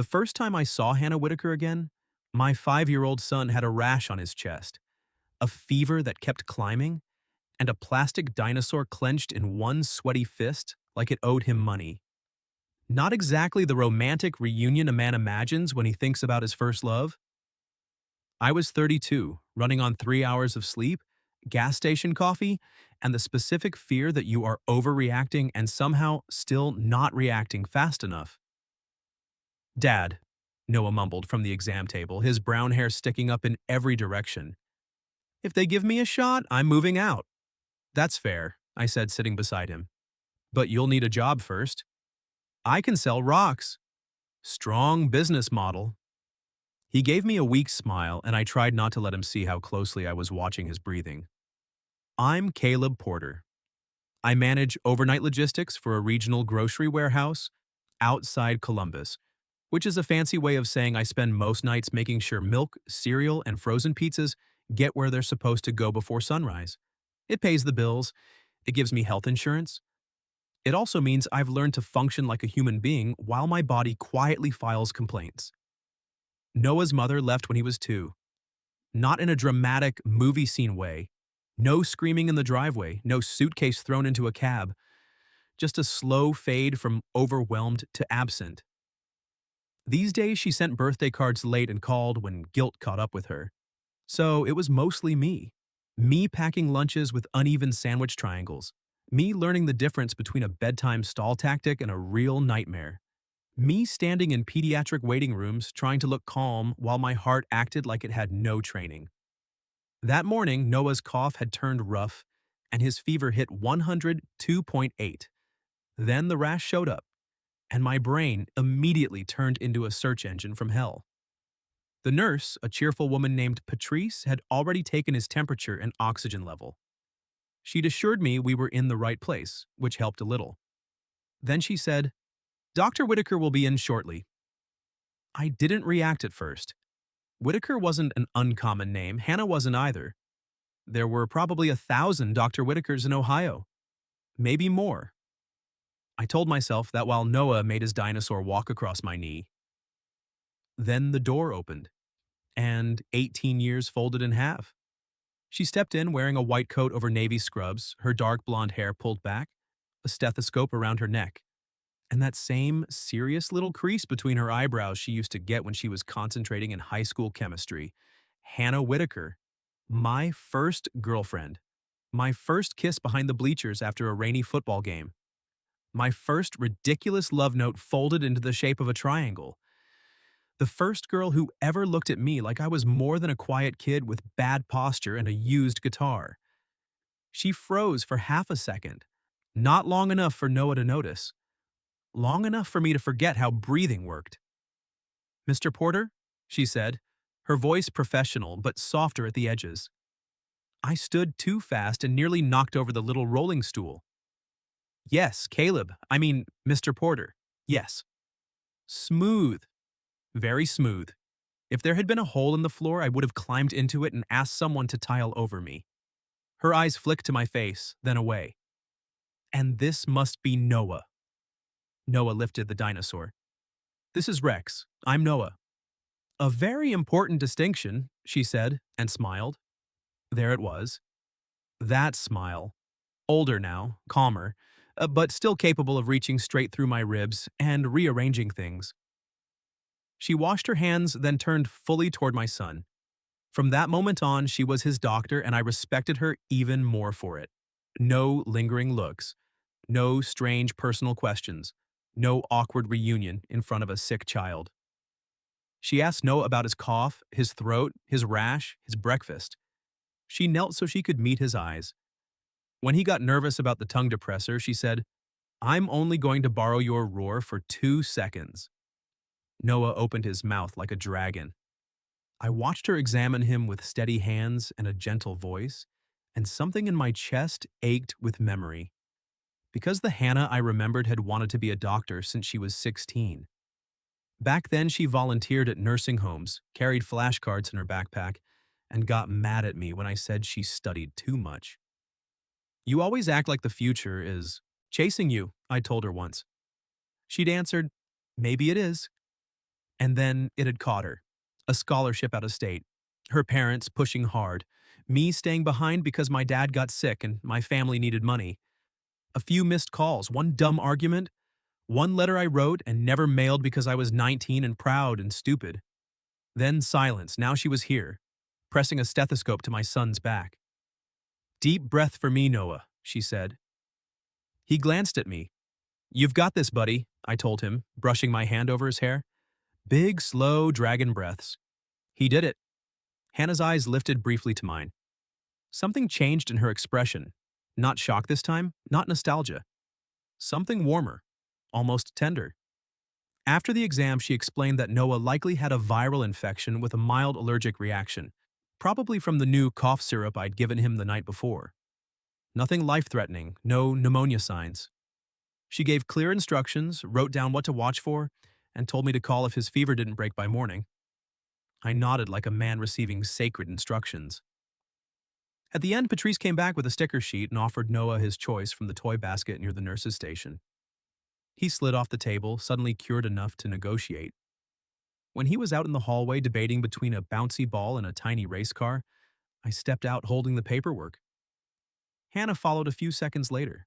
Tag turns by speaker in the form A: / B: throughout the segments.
A: The first time I saw Hannah Whitaker again, my 5-year-old son had a rash on his chest, a fever that kept climbing, and a plastic dinosaur clenched in one sweaty fist like it owed him money. Not exactly the romantic reunion a man imagines when he thinks about his first love. I was 32, running on 3 hours of sleep, gas station coffee, and the specific fear that you are overreacting and somehow still not reacting fast enough. Dad, Noah mumbled from the exam table, his brown hair sticking up in every direction. If they give me a shot, I'm moving out. That's fair, I said, sitting beside him. But you'll need a job first. I can sell rocks. Strong business model. He gave me a weak smile, and I tried not to let him see how closely I was watching his breathing. I'm Caleb Porter. I manage overnight logistics for a regional grocery warehouse outside Columbus, which is a fancy way of saying I spend most nights making sure milk, cereal, and frozen pizzas get where they're supposed to go before sunrise. It pays the bills. It gives me health insurance. It also means I've learned to function like a human being while my body quietly files complaints. Noah's mother left when he was 2. Not in a dramatic, movie scene way. No screaming in the driveway, no suitcase thrown into a cab. Just a slow fade from overwhelmed to absent. These days she sent birthday cards late and called when guilt caught up with her. So it was mostly me. Me packing lunches with uneven sandwich triangles. Me learning the difference between a bedtime stall tactic and a real nightmare. Me standing in pediatric waiting rooms trying to look calm while my heart acted like it had no training. That morning, Noah's cough had turned rough, and his fever hit 102.8. Then the rash showed up, and my brain immediately turned into a search engine from hell. The nurse, a cheerful woman named Patrice, had already taken his temperature and oxygen level. She'd assured me we were in the right place, which helped a little. Then she said, "Dr. Whitaker will be in shortly." I didn't react at first. Whitaker wasn't an uncommon name, Hannah wasn't either. There were probably 1,000 Dr. Whitakers in Ohio. Maybe more. I told myself that while Noah made his dinosaur walk across my knee. Then the door opened, and 18 years folded in half. She stepped in wearing a white coat over navy scrubs, her dark blonde hair pulled back, a stethoscope around her neck, and that same serious little crease between her eyebrows she used to get when she was concentrating in high school chemistry. Hannah Whitaker, my first girlfriend, my first kiss behind the bleachers after a rainy football game, my first ridiculous love note folded into the shape of a triangle, the first girl who ever looked at me like I was more than a quiet kid with bad posture and a used guitar. She froze for half a second, not long enough for Noah to notice. Long enough for me to forget how breathing worked. "Mr. Porter?" she said, her voice professional but softer at the edges. I stood too fast and nearly knocked over the little rolling stool. "Yes, Caleb. Mr. Porter. Yes." Smooth. Very smooth. If there had been a hole in the floor, I would have climbed into it and asked someone to tile over me. Her eyes flicked to my face, then away. "And this must be Noah." Noah lifted the dinosaur. "This is Rex. I'm Noah." "A very important distinction," she said, and smiled. There it was. That smile. Older now, calmer, but still capable of reaching straight through my ribs and rearranging things. She washed her hands, then turned fully toward my son. From that moment on, she was his doctor, and I respected her even more for it. No lingering looks. No strange personal questions. No awkward reunion in front of a sick child. She asked Noah about his cough, his throat, his rash, his breakfast. She knelt so she could meet his eyes. When he got nervous about the tongue depressor, she said, "I'm only going to borrow your roar for 2 seconds." Noah opened his mouth like a dragon. I watched her examine him with steady hands and a gentle voice, and something in my chest ached with memory. Because the Hannah I remembered had wanted to be a doctor since she was 16. Back then, she volunteered at nursing homes, carried flashcards in her backpack, and got mad at me when I said she studied too much. "You always act like the future is chasing you," I told her once. She'd answered, "Maybe it is." And then it had caught her. A scholarship out of state. Her parents pushing hard. Me staying behind because my dad got sick and my family needed money. A few missed calls, one dumb argument, one letter I wrote and never mailed because I was 19 and proud and stupid. Then silence. Now she was here, pressing a stethoscope to my son's back. "Deep breath for me, Noah," she said. He glanced at me. "You've got this, buddy," I told him, brushing my hand over his hair. Big, slow dragon breaths. He did it. Hannah's eyes lifted briefly to mine. Something changed in her expression. Not shock this time, not nostalgia. Something warmer, almost tender. After the exam, she explained that Noah likely had a viral infection with a mild allergic reaction, probably from the new cough syrup I'd given him the night before. Nothing life-threatening, no pneumonia signs. She gave clear instructions, wrote down what to watch for, and told me to call if his fever didn't break by morning. I nodded like a man receiving sacred instructions. At the end, Patrice came back with a sticker sheet and offered Noah his choice from the toy basket near the nurse's station. He slid off the table, suddenly cured enough to negotiate. When he was out in the hallway debating between a bouncy ball and a tiny race car, I stepped out holding the paperwork. Hannah followed a few seconds later.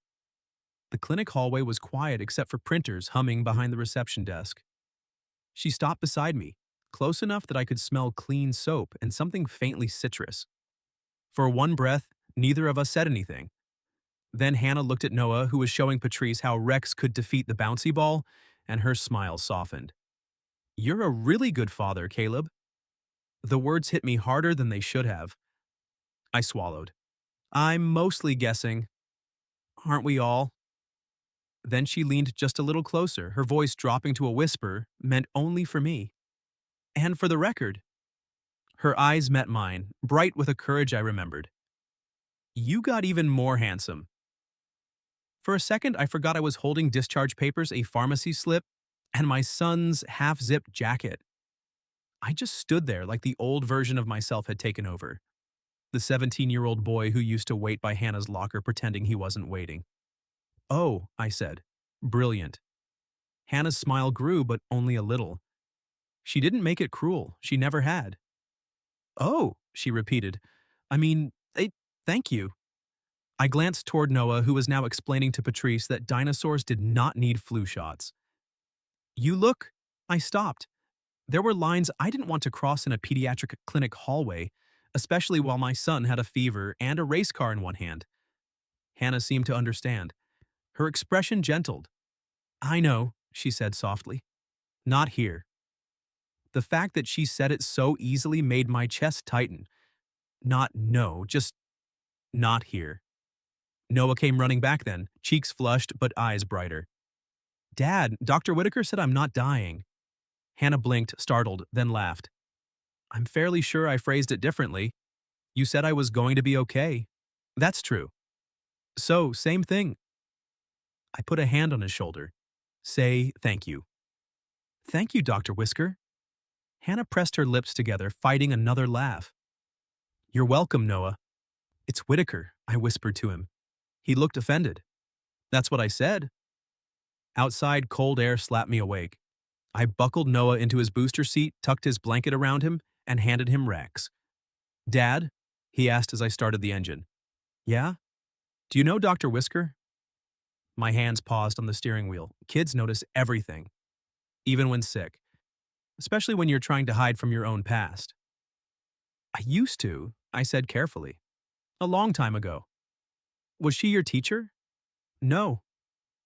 A: The clinic hallway was quiet except for printers humming behind the reception desk. She stopped beside me, close enough that I could smell clean soap and something faintly citrus. For one breath, neither of us said anything. Then Hannah looked at Noah, who was showing Patrice how Rex could defeat the bouncy ball, and her smile softened. "You're a really good father, Caleb." The words hit me harder than they should have. I swallowed. "I'm mostly guessing. Aren't we all?" Then she leaned just a little closer, her voice dropping to a whisper meant only for me. "And for the record." Her eyes met mine, bright with a courage I remembered. "You got even more handsome." For a second, I forgot I was holding discharge papers, a pharmacy slip, and my son's half-zipped jacket. I just stood there like the old version of myself had taken over. The 17-year-old boy who used to wait by Hannah's locker pretending he wasn't waiting. "Oh," I said. "Brilliant." Hannah's smile grew, but only a little. She didn't make it cruel. She never had. "Oh," she repeated. "I mean, thank you." I glanced toward Noah, who was now explaining to Patrice that dinosaurs did not need flu shots. "You look—" I stopped. There were lines I didn't want to cross in a pediatric clinic hallway, especially while my son had a fever and a race car in one hand. Hannah seemed to understand. Her expression gentled. "I know," she said softly. "Not here." The fact that she said it so easily made my chest tighten. Not no, just not here. Noah came running back then, cheeks flushed but eyes brighter. "Dad, Dr. Whitaker said I'm not dying." Hannah blinked, startled, then laughed. "I'm fairly sure I phrased it differently. You said I was going to be okay." "That's true." "So, same thing." I put a hand on his shoulder. "Say thank you." "Thank you, Dr. Whisker." Hannah pressed her lips together, fighting another laugh. "You're welcome, Noah." "It's Whitaker," I whispered to him. He looked offended. "That's what I said." Outside, cold air slapped me awake. I buckled Noah into his booster seat, tucked his blanket around him, and handed him Rex. "Dad?" he asked as I started the engine. "Yeah? Do you know Dr. Whisker?" My hands paused on the steering wheel. Kids notice everything, even when sick, especially when you're trying to hide from your own past. "I used to," I said carefully. "A long time ago." "Was she your teacher?" "No."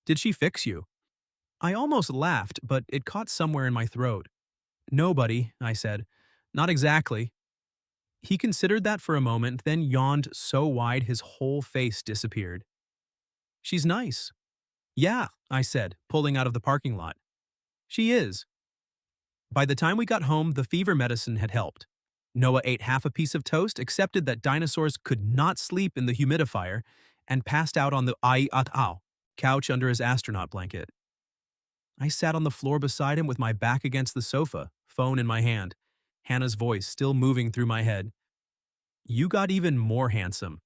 A: "Did she fix you?" I almost laughed, but it caught somewhere in my throat. "Nobody," I said. "Not exactly." He considered that for a moment, then yawned so wide his whole face disappeared. "She's nice." "Yeah," I said, pulling out of the parking lot. "She is." By the time we got home, the fever medicine had helped. Noah ate half a piece of toast, accepted that dinosaurs could not sleep in the humidifier, and passed out on the ai-at-ao couch under his astronaut blanket. I sat on the floor beside him with my back against the sofa, phone in my hand, Hannah's voice still moving through my head. "You got even more handsome."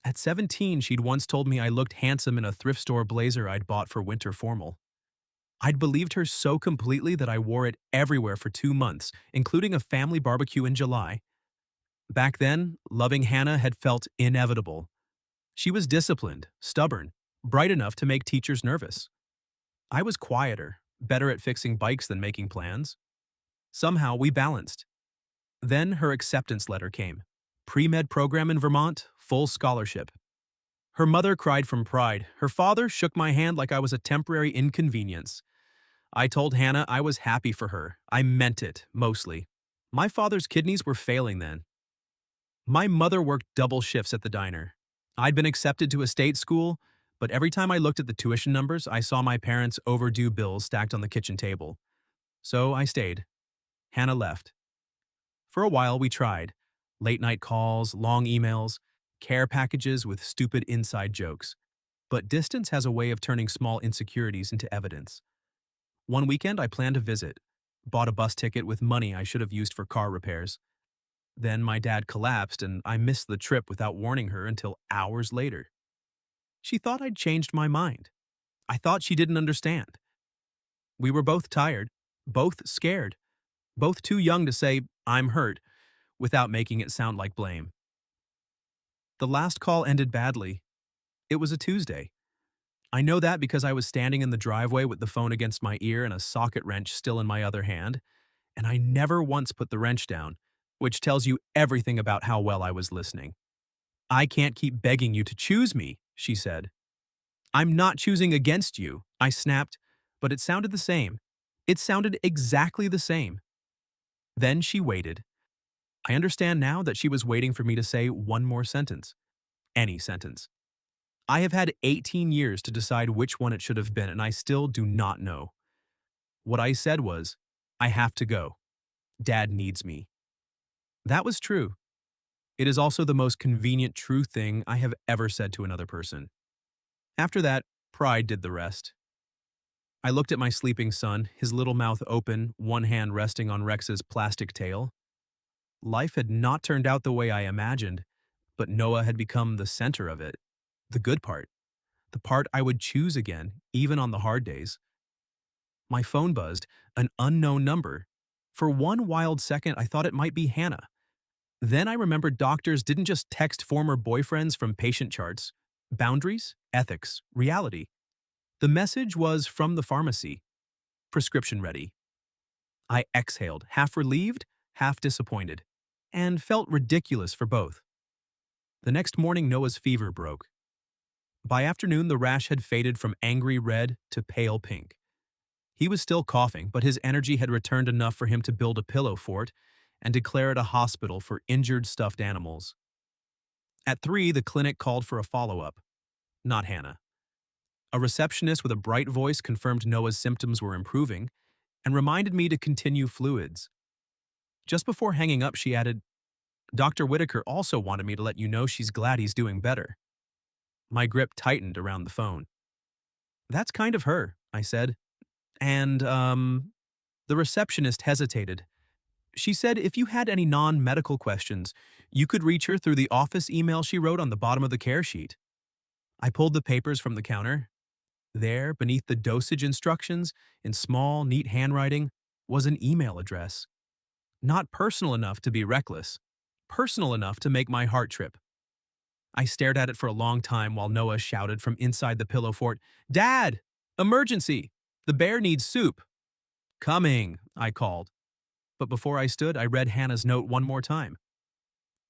A: At 17, she'd once told me I looked handsome in a thrift store blazer I'd bought for winter formal. I'd believed her so completely that I wore it everywhere for 2 months, including a family barbecue in July. Back then, loving Hannah had felt inevitable. She was disciplined, stubborn, bright enough to make teachers nervous. I was quieter, better at fixing bikes than making plans. Somehow we balanced. Then her acceptance letter came. Pre-med program in Vermont, full scholarship. Her mother cried from pride. Her father shook my hand like I was a temporary inconvenience. I told Hannah I was happy for her. I meant it, mostly. My father's kidneys were failing then. My mother worked double shifts at the diner. I'd been accepted to a state school, but every time I looked at the tuition numbers, I saw my parents' overdue bills stacked on the kitchen table. So I stayed. Hannah left. For a while, we tried. Late night calls, long emails, care packages with stupid inside jokes. But distance has a way of turning small insecurities into evidence. One weekend, I planned a visit. Bought a bus ticket with money I should have used for car repairs. Then my dad collapsed and I missed the trip without warning her until hours later. She thought I'd changed my mind. I thought she didn't understand. We were both tired, both scared, both too young to say, "I'm hurt," without making it sound like blame. The last call ended badly. It was a Tuesday. I know that because I was standing in the driveway with the phone against my ear and a socket wrench still in my other hand, and I never once put the wrench down, which tells you everything about how well I was listening. "I can't keep begging you to choose me," she said. "I'm not choosing against you," I snapped, but it sounded the same. It sounded exactly the same. Then she waited. I understand now that she was waiting for me to say one more sentence. Any sentence. I have had 18 years to decide which one it should have been, and I still do not know. What I said was, "I have to go. Dad needs me." That was true. It is also the most convenient true thing I have ever said to another person. After that, pride did the rest. I looked at my sleeping son, his little mouth open, one hand resting on Rex's plastic tail. Life had not turned out the way I imagined, but Noah had become the center of it. The good part. The part I would choose again, even on the hard days. My phone buzzed, an unknown number. For one wild second, I thought it might be Hannah. Then I remembered doctors didn't just text former boyfriends from patient charts. Boundaries, ethics, reality. The message was from the pharmacy. Prescription ready. I exhaled, half relieved, half disappointed, and felt ridiculous for both. The next morning, Noah's fever broke. By afternoon, the rash had faded from angry red to pale pink. He was still coughing, but his energy had returned enough for him to build a pillow fort and declare it a hospital for injured stuffed animals. At 3, the clinic called for a follow-up. Not Hannah. A receptionist with a bright voice confirmed Noah's symptoms were improving and reminded me to continue fluids. Just before hanging up, she added, "Dr. Whitaker also wanted me to let you know she's glad he's doing better." My grip tightened around the phone. "That's kind of her," I said. And, the receptionist hesitated. She said if you had any non-medical questions, you could reach her through the office email she wrote on the bottom of the care sheet. I pulled the papers from the counter. There, beneath the dosage instructions, in small, neat handwriting, was an email address. Not personal enough to be reckless. Personal enough to make my heart trip. I stared at it for a long time while Noah shouted from inside the pillow fort, "Dad! Emergency! The bear needs soup!" "Coming," I called. But before I stood, I read Hannah's note one more time.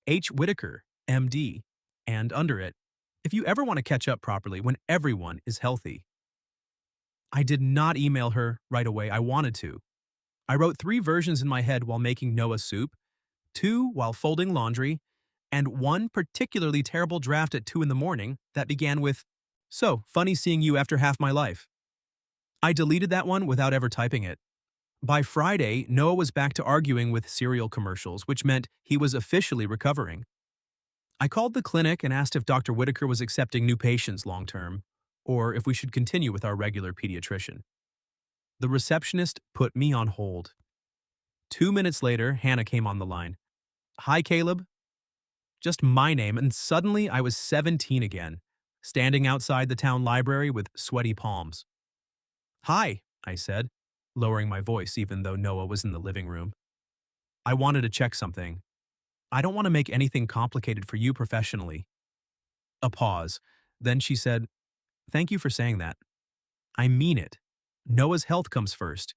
A: H. Whitaker, MD, and under it, "If you ever want to catch up properly when everyone is healthy." I did not email her right away. I wanted to. I wrote 3 versions in my head while making Noah soup, 2 while folding laundry, and one particularly terrible draft at 2 in the morning that began with, "So, funny seeing you after half my life." I deleted that one without ever typing it. By Friday, Noah was back to arguing with cereal commercials, which meant he was officially recovering. I called the clinic and asked if Dr. Whitaker was accepting new patients long-term, or if we should continue with our regular pediatrician. The receptionist put me on hold. 2 minutes later, Hannah came on the line. "Hi, Caleb." Just my name, and suddenly I was 17 again, standing outside the town library with sweaty palms. "Hi, I said, lowering my voice even though Noah was in the living room. I wanted to check something. I don't want to make anything complicated for you professionally. A pause. Then she said, "Thank you for saying that. I mean it. Noah's health comes first.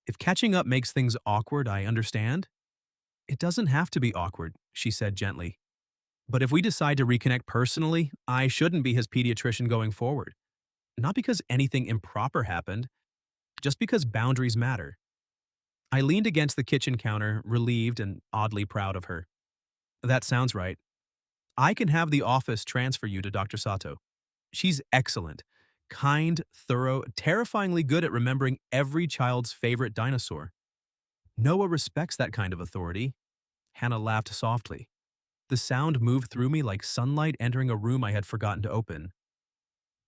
A: If catching up makes things awkward, I understand." "It doesn't have to be awkward," she said gently. "But if we decide to reconnect personally, I shouldn't be his pediatrician going forward. Not because anything improper happened, just because boundaries matter." I leaned against the kitchen counter, relieved and oddly proud of her. "That sounds right. I can have the office transfer you to Dr. Sato. She's excellent, kind, thorough, terrifyingly good at remembering every child's favorite dinosaur. Noah respects that kind of authority." Hannah laughed softly. The sound moved through me like sunlight entering a room I had forgotten to open.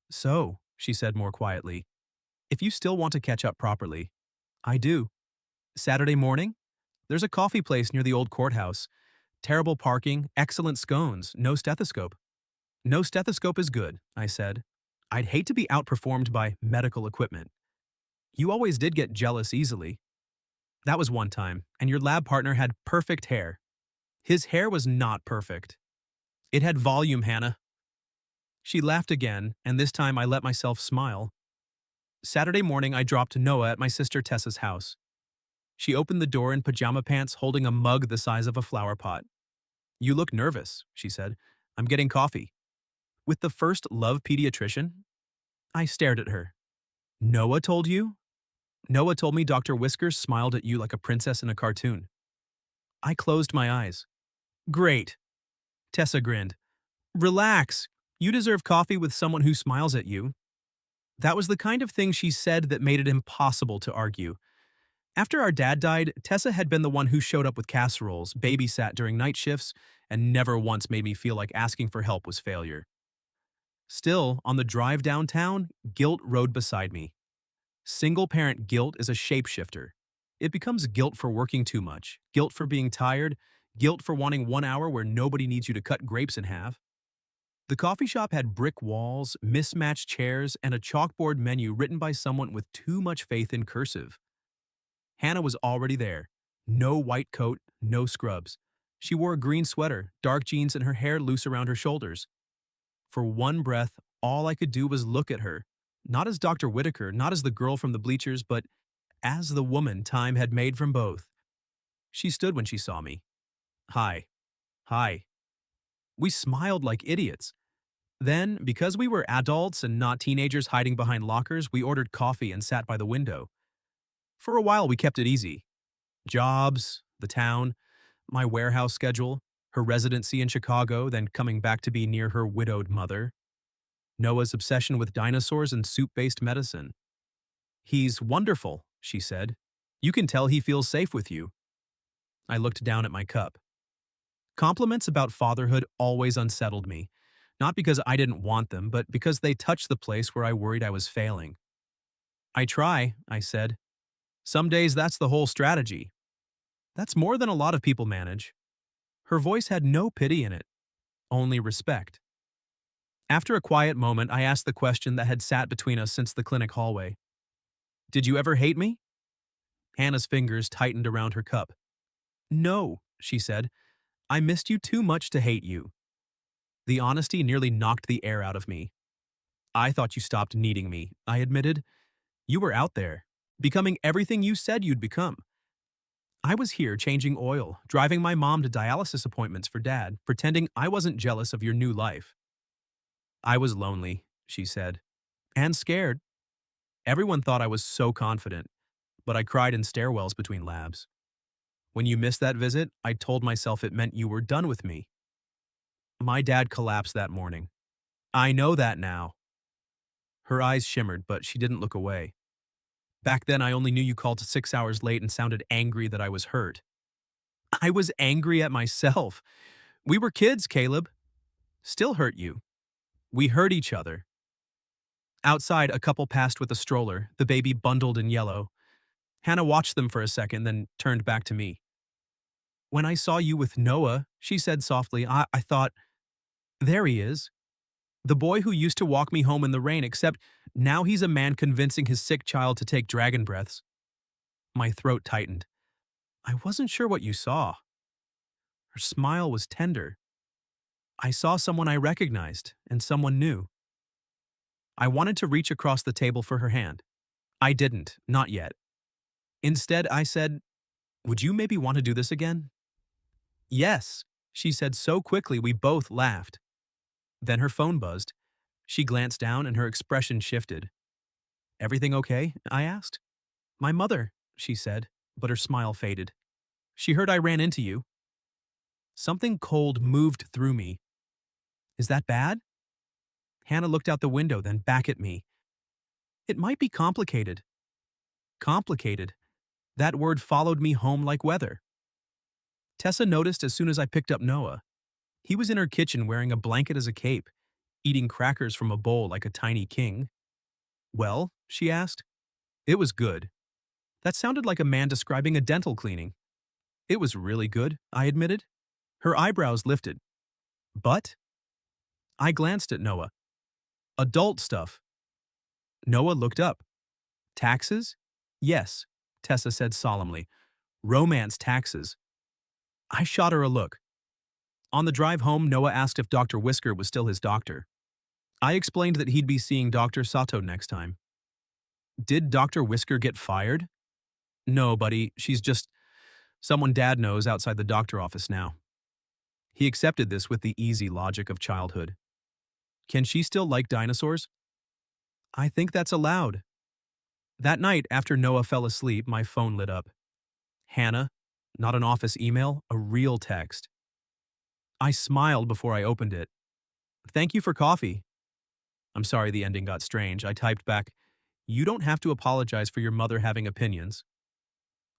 A: "So," she said more quietly, "if you still want to catch up properly, I do. Saturday morning? There's a coffee place near the old courthouse. Terrible parking, excellent scones, no stethoscope." "No stethoscope is good," I said. "I'd hate to be outperformed by medical equipment. You always did get jealous easily." "That was one time, and your lab partner had perfect hair." "His hair was not perfect. It had volume, Hannah." She laughed again, and this time I let myself smile. Saturday morning, I dropped Noah at my sister Tessa's house. She opened the door in pajama pants holding a mug the size of a flower pot. "You look nervous," she said. "I'm getting coffee." "With the first love pediatrician?" I stared at her. "Noah told you?" "Noah told me Dr. Whiskers smiled at you like a princess in a cartoon." I closed my eyes. "Great." Tessa grinned. "Relax. You deserve coffee with someone who smiles at you." That was the kind of thing she said that made it impossible to argue. After our dad died, Tessa had been the one who showed up with casseroles, babysat during night shifts, and never once made me feel like asking for help was failure. Still, on the drive downtown, guilt rode beside me. Single-parent guilt is a shapeshifter. It becomes guilt for working too much, guilt for being tired, guilt for wanting 1 hour where nobody needs you to cut grapes in half. The coffee shop had brick walls, mismatched chairs, and a chalkboard menu written by someone with too much faith in cursive. Hannah was already there. No white coat, no scrubs. She wore a green sweater, dark jeans, and her hair loose around her shoulders. For one breath, all I could do was look at her. Not as Dr. Whitaker, not as the girl from the bleachers, but as the woman time had made from both. She stood when she saw me. "Hi." "Hi." We smiled like idiots. Then, because we were adults and not teenagers hiding behind lockers, we ordered coffee and sat by the window. For a while, we kept it easy. Jobs, the town, my warehouse schedule, her residency in Chicago, then coming back to be near her widowed mother. Noah's obsession with dinosaurs and soup-based medicine. "He's wonderful," she said. "You can tell he feels safe with you." I looked down at my cup. Compliments about fatherhood always unsettled me, not because I didn't want them, but because they touched the place where I worried I was failing. "I try," I said. "Some days that's the whole strategy." "That's more than a lot of people manage." Her voice had no pity in it, only respect. After a quiet moment, I asked the question that had sat between us since the clinic hallway. "Did you ever hate me?" Hannah's fingers tightened around her cup. "No," she said. "I missed you too much to hate you." The honesty nearly knocked the air out of me. "I thought you stopped needing me," I admitted. "You were out there, becoming everything you said you'd become." "I was here changing oil, driving my mom to dialysis appointments for dad, pretending I wasn't jealous of your new life." "I was lonely," she said, "and scared. Everyone thought I was so confident, but I cried in stairwells between labs. When you missed that visit, I told myself it meant you were done with me." My dad collapsed that morning. "I know that now." Her eyes shimmered, but she didn't look away. "Back then, I only knew you called 6 hours late and sounded angry that I was hurt." "I was angry at myself. We were kids, Caleb." "Still hurt you." "We hurt each other." Outside, a couple passed with a stroller, the baby bundled in yellow. Hannah watched them for a second, then turned back to me. "When I saw you with Noah," she said softly, I thought, there he is. The boy who used to walk me home in the rain, except now he's a man convincing his sick child to take dragon breaths. My throat tightened. I wasn't sure what you saw. Her smile was tender. I saw someone I recognized and someone new. I wanted to reach across the table for her hand. I didn't, not yet. Instead, I said, "Would you maybe want to do this again?" "Yes," she said so quickly we both laughed. Then her phone buzzed. She glanced down and her expression shifted. "Everything okay?" I asked. "My mother," she said, but her smile faded. "She heard I ran into you." Something cold moved through me. "Is that bad?" Hannah looked out the window, then back at me. "It might be complicated." Complicated. That word followed me home like weather. Tessa noticed as soon as I picked up Noah. He was in her kitchen wearing a blanket as a cape, eating crackers from a bowl like a tiny king. "Well?" she asked. "It was good." That sounded like a man describing a dental cleaning. "It was really good," I admitted. Her eyebrows lifted. "But?" I glanced at Noah. "Adult stuff." Noah looked up. "Taxes?" "Yes," Tessa said solemnly. "Romance taxes." I shot her a look. On the drive home, Noah asked if Dr. Whisker was still his doctor. I explained that he'd be seeing Dr. Sato next time. "Did Dr. Whisker get fired?" "No, buddy, she's just someone Dad knows outside the doctor office now." He accepted this with the easy logic of childhood. "Can she still like dinosaurs?" "I think that's allowed." That night, after Noah fell asleep, my phone lit up. Hannah, not an office email, a real text. I smiled before I opened it. "Thank you for coffee." I'm sorry the ending got strange. I typed back, "You don't have to apologize for your mother having opinions."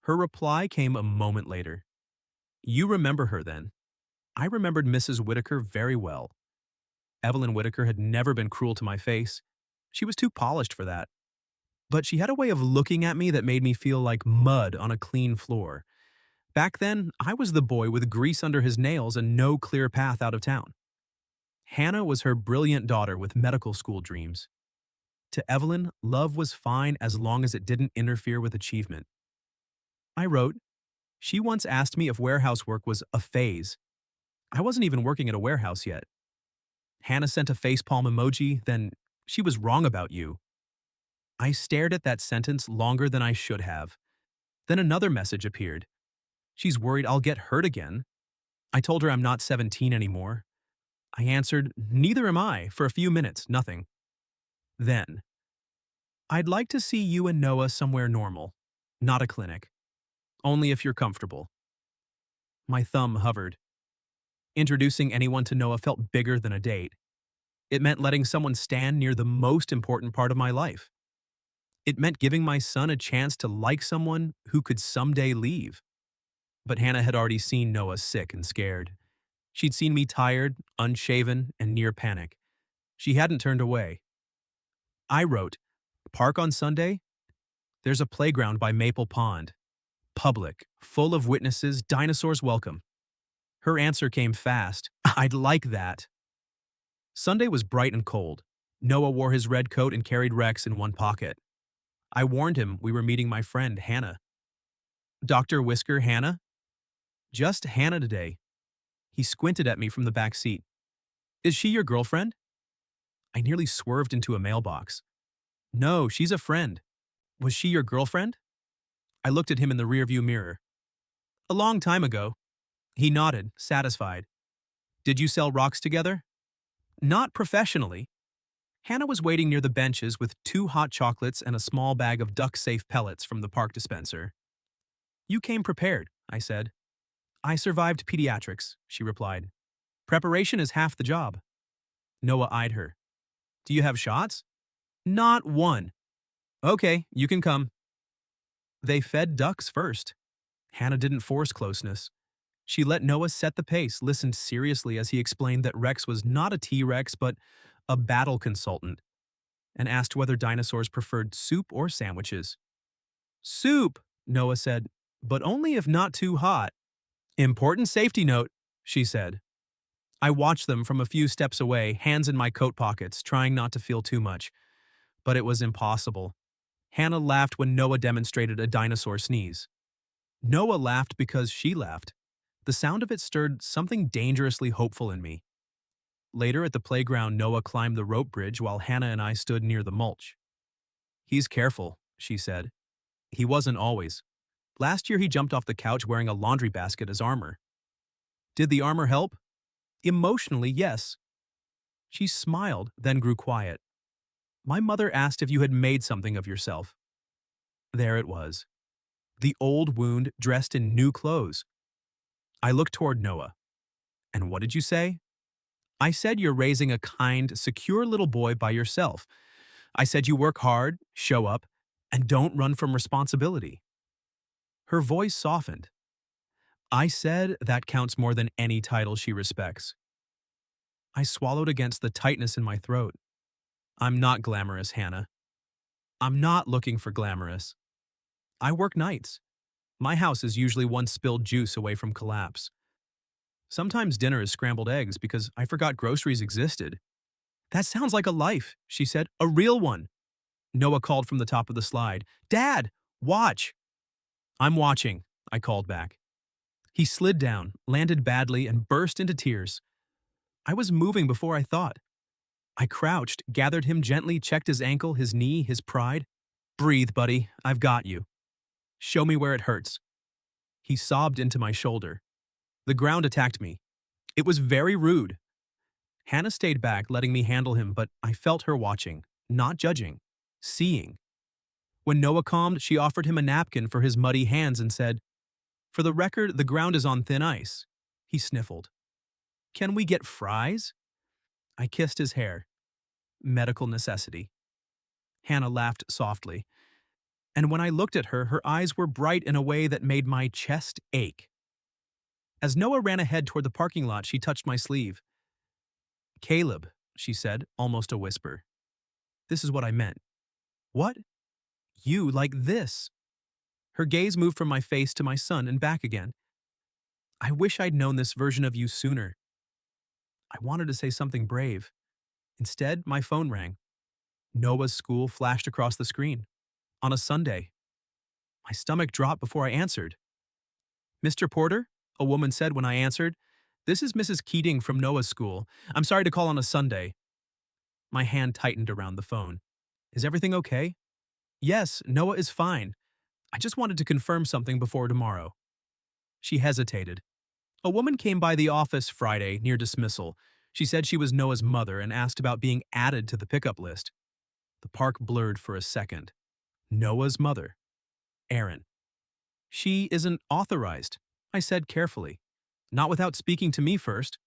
A: Her reply came a moment later. "You remember her then." I remembered Mrs. Whitaker very well. Evelyn Whitaker had never been cruel to my face. She was too polished for that. But she had a way of looking at me that made me feel like mud on a clean floor. Back then, I was the boy with grease under his nails and no clear path out of town. Hannah was her brilliant daughter with medical school dreams. To Evelyn, love was fine as long as it didn't interfere with achievement. I wrote, "She once asked me if warehouse work was a phase." I wasn't even working at a warehouse yet. Hannah sent a facepalm emoji, then, "She was wrong about you." I stared at that sentence longer than I should have. Then another message appeared. "She's worried I'll get hurt again." I told her I'm not 17 anymore. I answered, "Neither am I," for a few minutes, nothing. Then, "I'd like to see you and Noah somewhere normal, not a clinic. Only if you're comfortable." My thumb hovered. Introducing anyone to Noah felt bigger than a date. It meant letting someone stand near the most important part of my life. It meant giving my son a chance to like someone who could someday leave. But Hannah had already seen Noah sick and scared. She'd seen me tired, unshaven, and near panic. She hadn't turned away. I wrote, "Park on Sunday? There's a playground by Maple Pond. Public, full of witnesses, dinosaurs welcome." Her answer came fast. "I'd like that." Sunday was bright and cold. Noah wore his red coat and carried Rex in one pocket. I warned him we were meeting my friend, Hannah. "Dr. Whisker, Hannah?" "Just Hannah today." He squinted at me from the back seat. "Is she your girlfriend?" I nearly swerved into a mailbox. "No, she's a friend." "Was she your girlfriend?" I looked at him in the rearview mirror. "A long time ago." He nodded, satisfied. "Did you sell rocks together?" "Not professionally." Hannah was waiting near the benches with 2 hot chocolates and a small bag of duck-safe pellets from the park dispenser. "You came prepared," I said. "I survived pediatrics," she replied. "Preparation is half the job." Noah eyed her. "Do you have shots?" "Not one." "Okay, you can come." They fed ducks first. Hannah didn't force closeness. She let Noah set the pace, listened seriously as he explained that Rex was not a T-Rex but a battle consultant, and asked whether dinosaurs preferred soup or sandwiches. "Soup," Noah said, "but only if not too hot." "Important safety note," she said. I watched them from a few steps away, hands in my coat pockets, trying not to feel too much. But it was impossible. Hannah laughed when Noah demonstrated a dinosaur sneeze. Noah laughed because she laughed. The sound of it stirred something dangerously hopeful in me. Later at the playground, Noah climbed the rope bridge while Hannah and I stood near the mulch. "He's careful," she said. "He wasn't always. Last year he jumped off the couch wearing a laundry basket as armor." "Did the armor help?" "Emotionally, yes." She smiled, then grew quiet. "My mother asked if you had made something of yourself." There it was. The old wound dressed in new clothes. I looked toward Noah. "And what did you say?" "I said you're raising a kind, secure little boy by yourself. I said you work hard, show up, and don't run from responsibility." Her voice softened. "I said that counts more than any title she respects." I swallowed against the tightness in my throat. "I'm not glamorous, Hannah. I'm not looking for glamorous. I work nights. My house is usually one spilled juice away from collapse. Sometimes dinner is scrambled eggs because I forgot groceries existed." "That sounds like a life," she said. "A real one." Noah called from the top of the slide. "Dad, watch." "I'm watching," I called back. He slid down, landed badly, and burst into tears. I was moving before I thought. I crouched, gathered him gently, checked his ankle, his knee, his pride. "Breathe, buddy. I've got you. Show me where it hurts." He sobbed into my shoulder. The ground attacked me. It was very rude. Hannah stayed back, letting me handle him, but I felt her watching, not judging, seeing. When Noah calmed, she offered him a napkin for his muddy hands and said, "For the record, the ground is on thin ice." He sniffled. "Can we get fries?" I kissed his hair. Medical necessity. Hannah laughed softly. And when I looked at her, her eyes were bright in a way that made my chest ache. As Noah ran ahead toward the parking lot, she touched my sleeve. "Caleb," she said, almost a whisper. "This is what I meant." "What?" "You like this." Her gaze moved from my face to my son and back again. "I wish I'd known this version of you sooner." I wanted to say something brave. Instead, my phone rang. Noah's school flashed across the screen. On a Sunday. My stomach dropped before I answered. "Mr. Porter?" a woman said when I answered. "This is Mrs. Keating from Noah's school. I'm sorry to call on a Sunday." My hand tightened around the phone. "Is everything okay?" "Yes, Noah is fine. I just wanted to confirm something before tomorrow." She hesitated. "A woman came by the office Friday near dismissal. She said she was Noah's mother and asked about being added to the pickup list." The park blurred for a second. Noah's mother. Erin. "She isn't authorized," I said carefully. "Not without speaking to me first."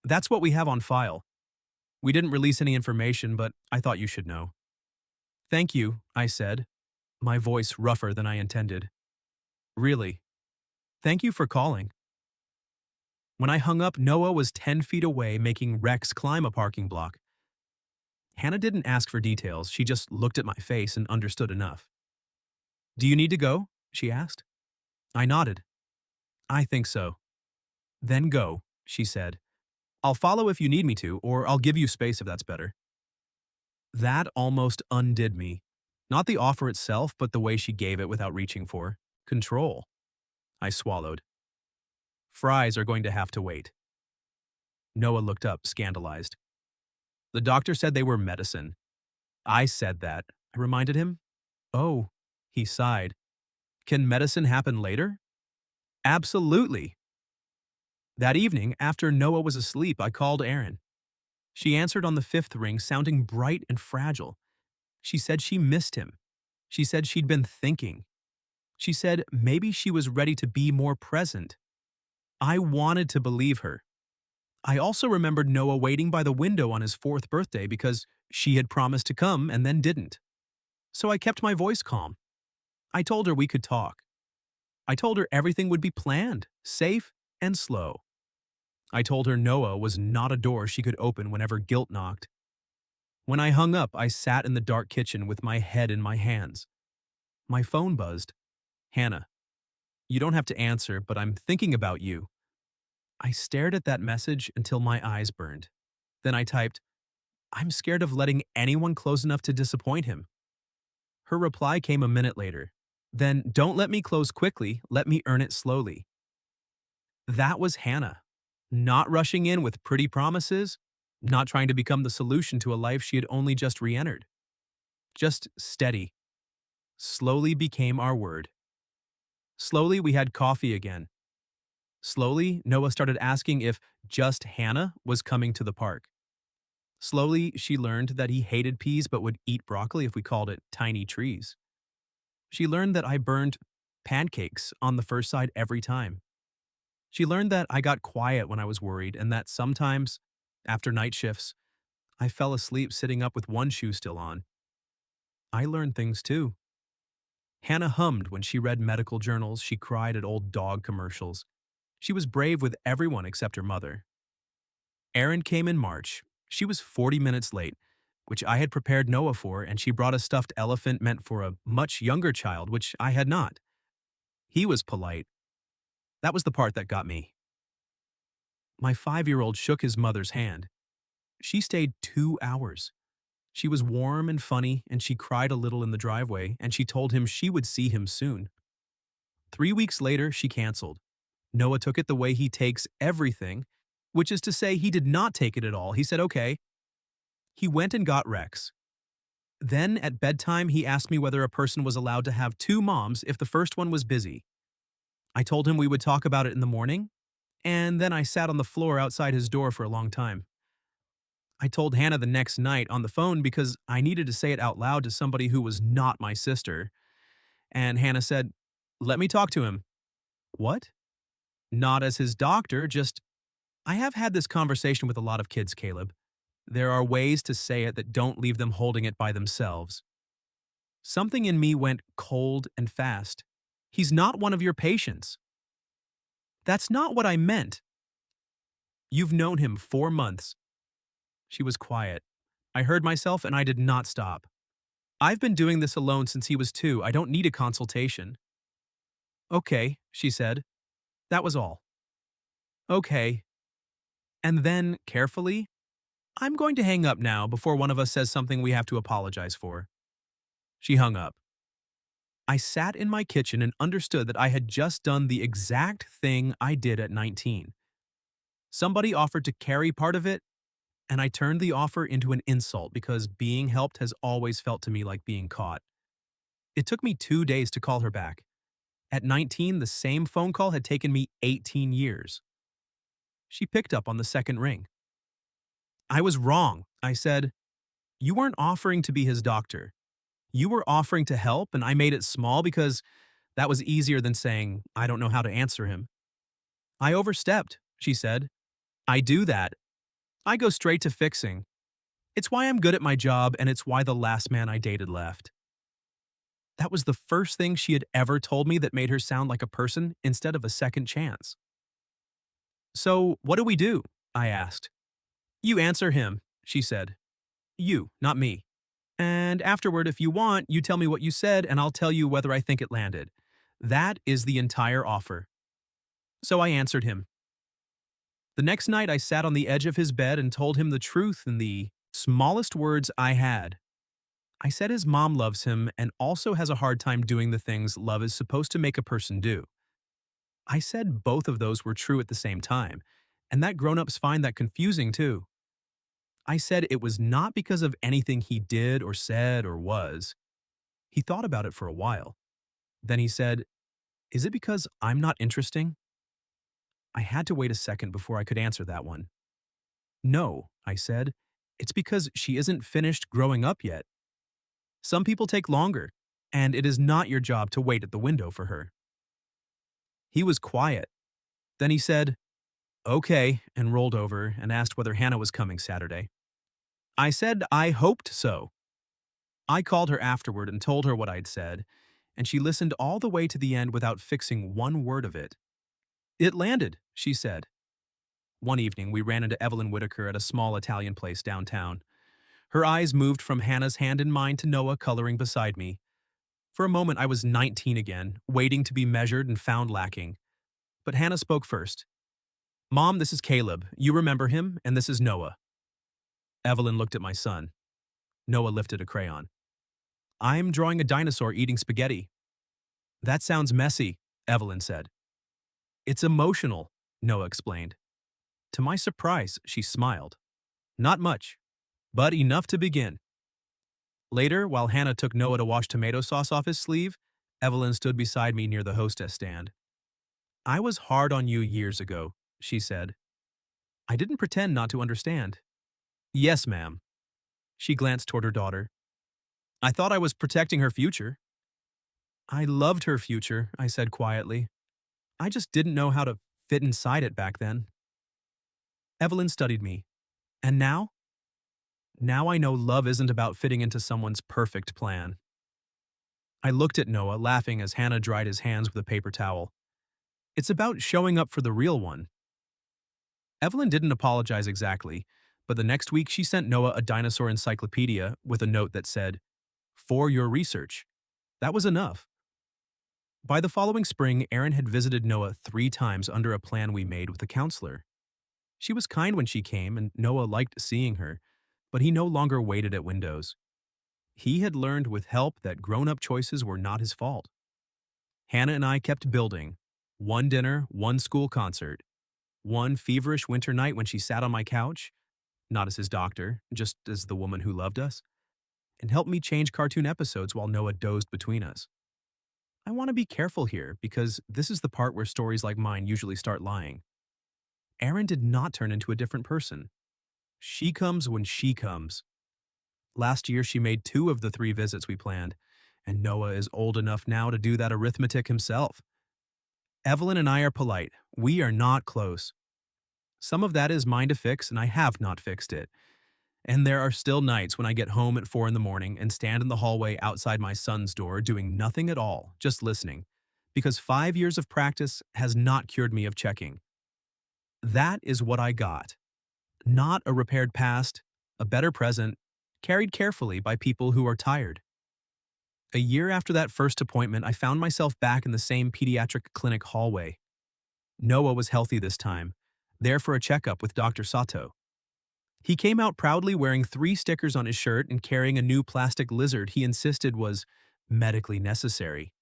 A: "That's what we have on file. We didn't release any information, but I thought you should know." "Thank you," I said, my voice rougher than I intended. "Really. Thank you for calling." When I hung up, Noah was 10 feet away making Rex climb a parking block. Hannah didn't ask for details, she just looked at my face and understood enough. "Do you need to go?" she asked. I nodded. "I think so." "Then go," she said. "I'll follow if you need me to, or I'll give you space if that's better." That almost undid me. Not the offer itself, but the way she gave it without reaching for control. I swallowed. "Fries are going to have to wait." Noah looked up, scandalized. "The doctor said they were medicine." "I said that," I reminded him. "Oh," he sighed. "Can medicine happen later?" "Absolutely." That evening, after Noah was asleep, I called Erin. She answered on the fifth ring, sounding bright and fragile. She said she missed him. She said she'd been thinking. She said maybe she was ready to be more present. I wanted to believe her. I also remembered Noah waiting by the window on his fourth birthday because she had promised to come and then didn't. So I kept my voice calm. I told her we could talk. I told her everything would be planned, safe, and slow. I told her Noah was not a door she could open whenever guilt knocked. When I hung up, I sat in the dark kitchen with my head in my hands. My phone buzzed. "Hannah, you don't have to answer, but I'm thinking about you." I stared at that message until my eyes burned. Then I typed, "I'm scared of letting anyone close enough to disappoint him." Her reply came a minute later. "Then don't let me close quickly, let me earn it slowly." That was Hannah. Not rushing in with pretty promises, not trying to become the solution to a life she had only just re entered. Just steady. Slowly became our word. Slowly, we had coffee again. Slowly, Noah started asking if just Hannah was coming to the park. Slowly, she learned that he hated peas but would eat broccoli if we called it tiny trees. She learned that I burned pancakes on the first side every time. She learned that I got quiet when I was worried and that sometimes, after night shifts, I fell asleep sitting up with one shoe still on. I learned things too. Hannah hummed when she read medical journals, she cried at old dog commercials. She was brave with everyone except her mother. Erin came in March. She was 40 minutes late, which I had prepared Noah for, and she brought a stuffed elephant meant for a much younger child, which I had not. He was polite. That was the part that got me. My 5-year-old shook his mother's hand. She stayed 2 hours. She was warm and funny, and she cried a little in the driveway, and she told him she would see him soon. 3 weeks later, she canceled. Noah took it the way he takes everything, which is to say he did not take it at all. He said, okay. He went and got Rex. Then, at bedtime, he asked me whether a person was allowed to have 2 moms if the first one was busy. I told him we would talk about it in the morning, and then I sat on the floor outside his door for a long time. I told Hannah the next night on the phone because I needed to say it out loud to somebody who was not my sister. And Hannah said, "Let me talk to him." What? Not as his doctor, just, I have had this conversation with a lot of kids, Caleb. There are ways to say it that don't leave them holding it by themselves. Something in me went cold and fast. He's not one of your patients. That's not what I meant. You've known him 4 months. She was quiet. I heard myself and I did not stop. I've been doing this alone since he was 2. I don't need a consultation. Okay, she said. That was all. Okay. And then, carefully, I'm going to hang up now before one of us says something we have to apologize for. She hung up. I sat in my kitchen and understood that I had just done the exact thing I did at 19. Somebody offered to carry part of it, and I turned the offer into an insult because being helped has always felt to me like being caught. It took me 2 days to call her back. At 19, the same phone call had taken me 18 years. She picked up on the second ring. I was wrong, I said. You weren't offering to be his doctor. You were offering to help, and I made it small because that was easier than saying, I don't know how to answer him. I overstepped, she said. I do that. I go straight to fixing. It's why I'm good at my job, and it's why the last man I dated left. That was the first thing she had ever told me that made her sound like a person instead of a second chance. So, what do we do? I asked. You answer him, she said. You, not me. And afterward, if you want, you tell me what you said and I'll tell you whether I think it landed. That is the entire offer. So I answered him. The next night, I sat on the edge of his bed and told him the truth in the smallest words I had. I said his mom loves him and also has a hard time doing the things love is supposed to make a person do. I said both of those were true at the same time, and that grown-ups find that confusing too. I said it was not because of anything he did or said or was. He thought about it for a while. Then he said, "Is it because I'm not interesting?" I had to wait a second before I could answer that one. No, I said, it's because she isn't finished growing up yet. Some people take longer, and it is not your job to wait at the window for her. He was quiet. Then he said, okay, and rolled over and asked whether Hannah was coming Saturday. I said I hoped so. I called her afterward and told her what I'd said, and she listened all the way to the end without fixing one word of it. It landed, she said. One evening, we ran into Evelyn Whitaker at a small Italian place downtown. Her eyes moved from Hannah's hand in mine to Noah coloring beside me. For a moment, I was 19 again, waiting to be measured and found lacking. But Hannah spoke first. Mom, this is Caleb. You remember him, and this is Noah. Evelyn looked at my son. Noah lifted a crayon. I'm drawing a dinosaur eating spaghetti. That sounds messy, Evelyn said. It's emotional, Noah explained. To my surprise, she smiled. Not much, but enough to begin. Later, while Hannah took Noah to wash tomato sauce off his sleeve, Evelyn stood beside me near the hostess stand. I was hard on you years ago, she said. I didn't pretend not to understand. Yes, ma'am. She glanced toward her daughter. I thought I was protecting her future. I loved her future, I said quietly. I just didn't know how to fit inside it back then. Evelyn studied me. And now? Now I know love isn't about fitting into someone's perfect plan. I looked at Noah, laughing as Hannah dried his hands with a paper towel. It's about showing up for the real one. Evelyn didn't apologize exactly, but the next week she sent Noah a dinosaur encyclopedia with a note that said, "For your research." That was enough. By the following spring, Erin had visited Noah 3 times under a plan we made with a counselor. She was kind when she came, and Noah liked seeing her, but he no longer waited at windows. He had learned with help that grown-up choices were not his fault. Hannah and I kept building. One dinner, one school concert. One feverish winter night when she sat on my couch, not as his doctor, just as the woman who loved us, and helped me change cartoon episodes while Noah dozed between us. I want to be careful here because this is the part where stories like mine usually start lying. Erin did not turn into a different person. She comes when she comes. Last year, she made 2 of the 3 visits we planned, and Noah is old enough now to do that arithmetic himself. Evelyn and I are polite. We are not close. Some of that is mine to fix, and I have not fixed it. And there are still nights when I get home at 4 in the morning and stand in the hallway outside my son's door doing nothing at all, just listening, because 5 years of practice has not cured me of checking. That is what I got. Not a repaired past, a better present, carried carefully by people who are tired. A year after that first appointment, I found myself back in the same pediatric clinic hallway. Noah was healthy this time, there for a checkup with Dr. Sato. He came out proudly wearing 3 stickers on his shirt and carrying a new plastic lizard he insisted was medically necessary.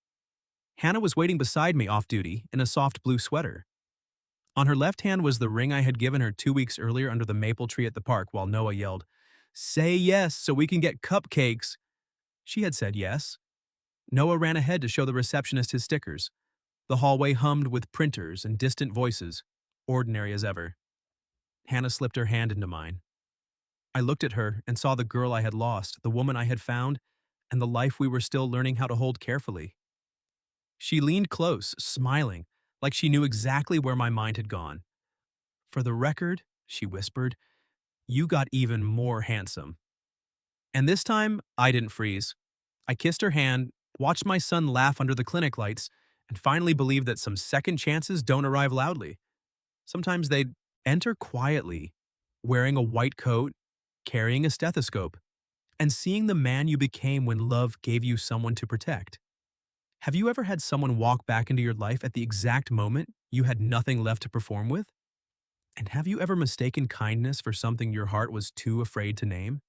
A: Hannah was waiting beside me off duty in a soft blue sweater. On her left hand was the ring I had given her 2 weeks earlier under the maple tree at the park while Noah yelled, "Say yes so we can get cupcakes." She had said yes. Noah ran ahead to show the receptionist his stickers. The hallway hummed with printers and distant voices, ordinary as ever. Hannah slipped her hand into mine. I looked at her and saw the girl I had lost, the woman I had found, and the life we were still learning how to hold carefully. She leaned close, smiling, like she knew exactly where my mind had gone. "For the record," she whispered, "you got even more handsome." And this time, I didn't freeze. I kissed her hand, watched my son laugh under the clinic lights, and finally believed that some second chances don't arrive loudly. Sometimes they enter quietly, wearing a white coat, carrying a stethoscope, and seeing the man you became when love gave you someone to protect. Have you ever had someone walk back into your life at the exact moment you had nothing left to perform with? And have you ever mistaken kindness for something your heart was too afraid to name?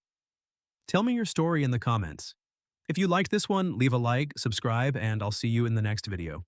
A: Tell me your story in the comments. If you liked this one, leave a like, subscribe, and I'll see you in the next video.